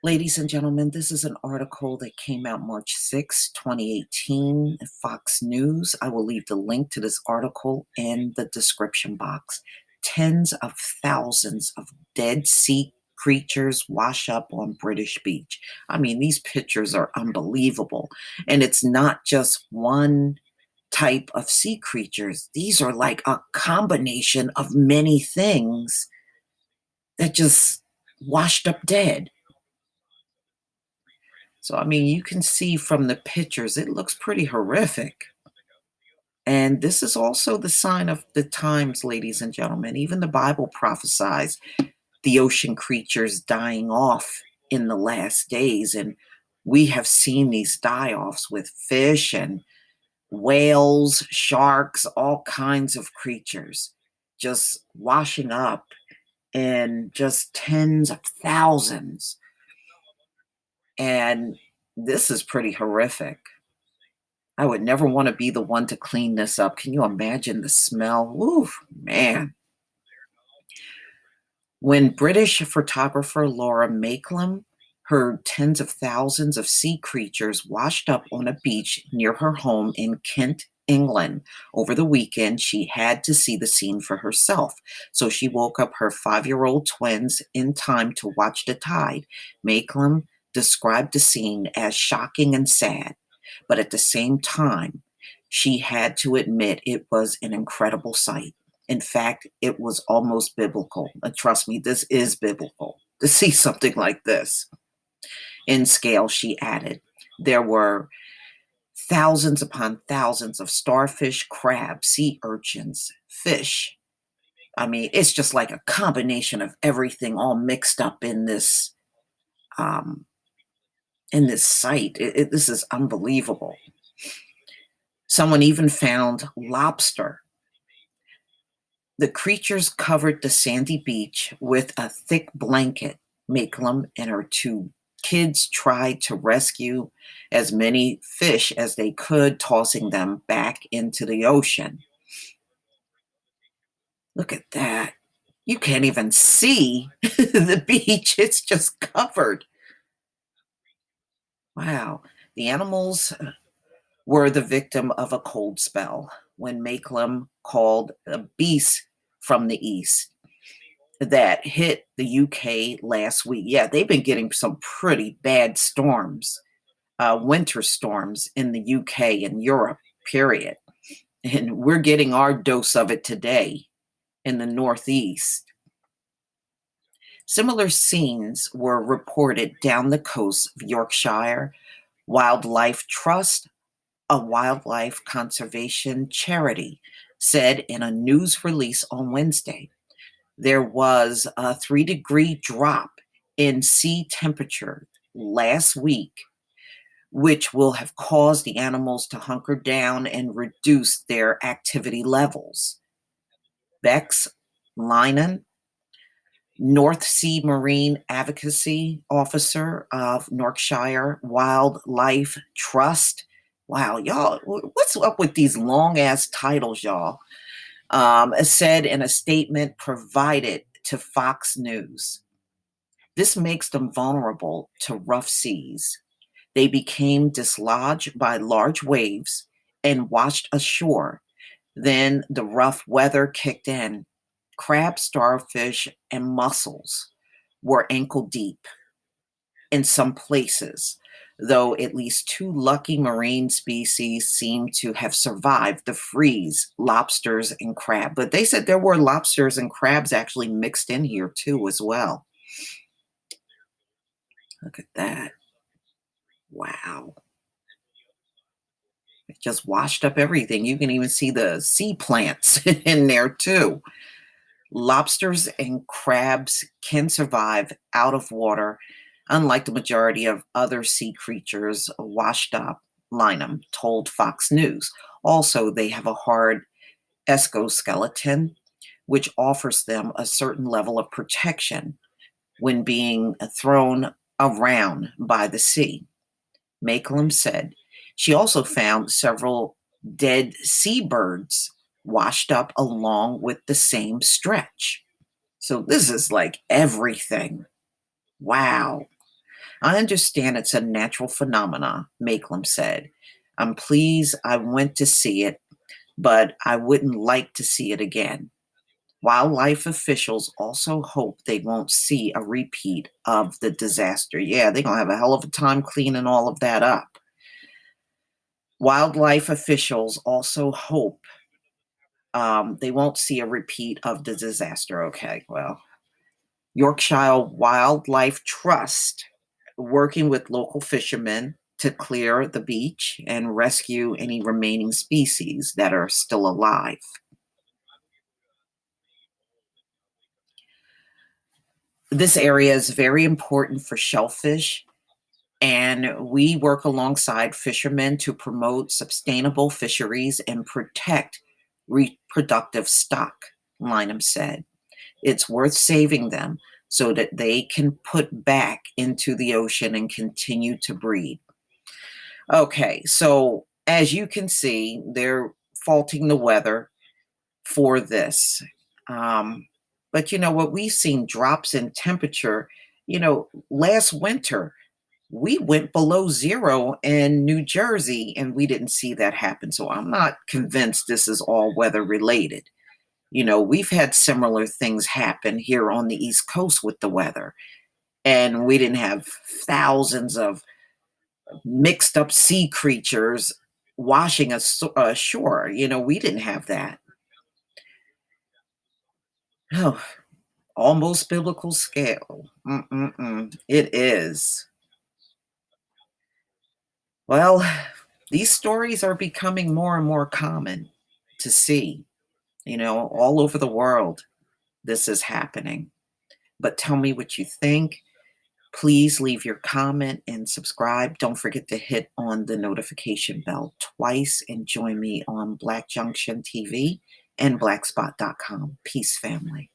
Ladies and gentlemen, this is an article that came out March 6, 2018, at Fox News. I will leave the link to this article in the description box. Tens of thousands of dead sea creatures wash up on British beach. I mean, these pictures are unbelievable. And it's not just one type of sea creatures. These are like a combination of many things that just washed up dead. So, I mean, you can see from the pictures, it looks pretty horrific. And this is also the sign of the times, ladies and gentlemen. Even the Bible prophesies the ocean creatures dying off in the last days. And we have seen these die offs with fish and whales, sharks, all kinds of creatures just washing up in just tens of thousands. And this is pretty horrific. I would never want to be the one to clean this up. Can you imagine the smell? Ooh, man. When British photographer Laura Makelem heard tens of thousands of sea creatures washed up on a beach near her home in Kent, England, over the weekend, she had to see the scene for herself. So she woke up her 5-year-old twins in time to watch the tide. Makelem described the scene as shocking and sad, but at the same time, she had to admit it was an incredible sight. In fact, it was almost biblical. Trust me, this is biblical to see something like this. In scale, she added, there were thousands upon thousands of starfish, crabs, sea urchins, fish. I mean, it's just like a combination of everything all mixed up um, in this site. This is unbelievable. Someone even found lobster. The creatures covered the sandy beach with a thick blanket. Makelem and her two kids tried to rescue as many fish as they could, tossing them back into the ocean. Look at that. You can't even see the beach, it's just covered. Wow. The animals were the victim of a cold spell when Makelem called a beast from the east that hit the UK last week. Yeah, they've been getting some pretty bad storms, winter storms in the UK and Europe, period. And we're getting our dose of it today in the Northeast. Similar scenes were reported down the coast of Yorkshire. Wildlife Trust, a wildlife conservation charity, said in a news release on Wednesday there was a 3-degree drop in sea temperature last week, which will have caused the animals to hunker down and reduce their activity levels. Bex Linen, North Sea Marine Advocacy Officer of Yorkshire Wildlife Trust. Wow, y'all, what's up with these long ass titles, y'all? Said in a statement provided to Fox News. This makes them vulnerable to rough seas. They became dislodged by large waves and washed ashore. Then the rough weather kicked in. Crab, starfish, and mussels were ankle deep in some places, though at least 2 lucky marine species seem to have survived the freeze, lobsters and crab. But they said there were lobsters and crabs actually mixed in here too as well. Look at that. Wow. It just washed up everything. You can even see the sea plants in there too. Lobsters and crabs can survive out of water, unlike the majority of other sea creatures washed up, Lynham told Fox News. Also, they have a hard exoskeleton, which offers them a certain level of protection when being thrown around by the sea. Makelem said she also found several dead seabirds washed up along with the same stretch. So this is like everything. Wow. I understand it's a natural phenomena, Makelum said. I'm pleased I went to see it, but I wouldn't like to see it again. Wildlife officials also hope they won't see a repeat of the disaster. Yeah, they're going to have a hell of a time cleaning all of that up. Wildlife officials also hope they won't see a repeat of the disaster. Okay, well, Yorkshire Wildlife Trust, working with local fishermen to clear the beach and rescue any remaining species that are still alive. This area is very important for shellfish, and we work alongside fishermen to promote sustainable fisheries and protect reproductive stock, Lynham said. It's worth saving them so that they can put back into the ocean and continue to breed. Okay, so as you can see, they're faulting the weather for this. Um, but you know what? We've seen drops in temperature. Last winter, we went below zero in New Jersey and we didn't see that happen. So I'm not convinced this is all weather related. We've had similar things happen here on the East Coast with the weather, and we didn't have thousands of mixed up sea creatures washing us ashore. We didn't have that. Oh, almost biblical scale. Mm-mm-mm. It is. Well, these stories are becoming more and more common to see, all over the world. This is happening. But tell me what you think. Please leave your comment and subscribe. Don't forget to hit on the notification bell twice and join me on Black Junction TV and blackspot.com. Peace, family.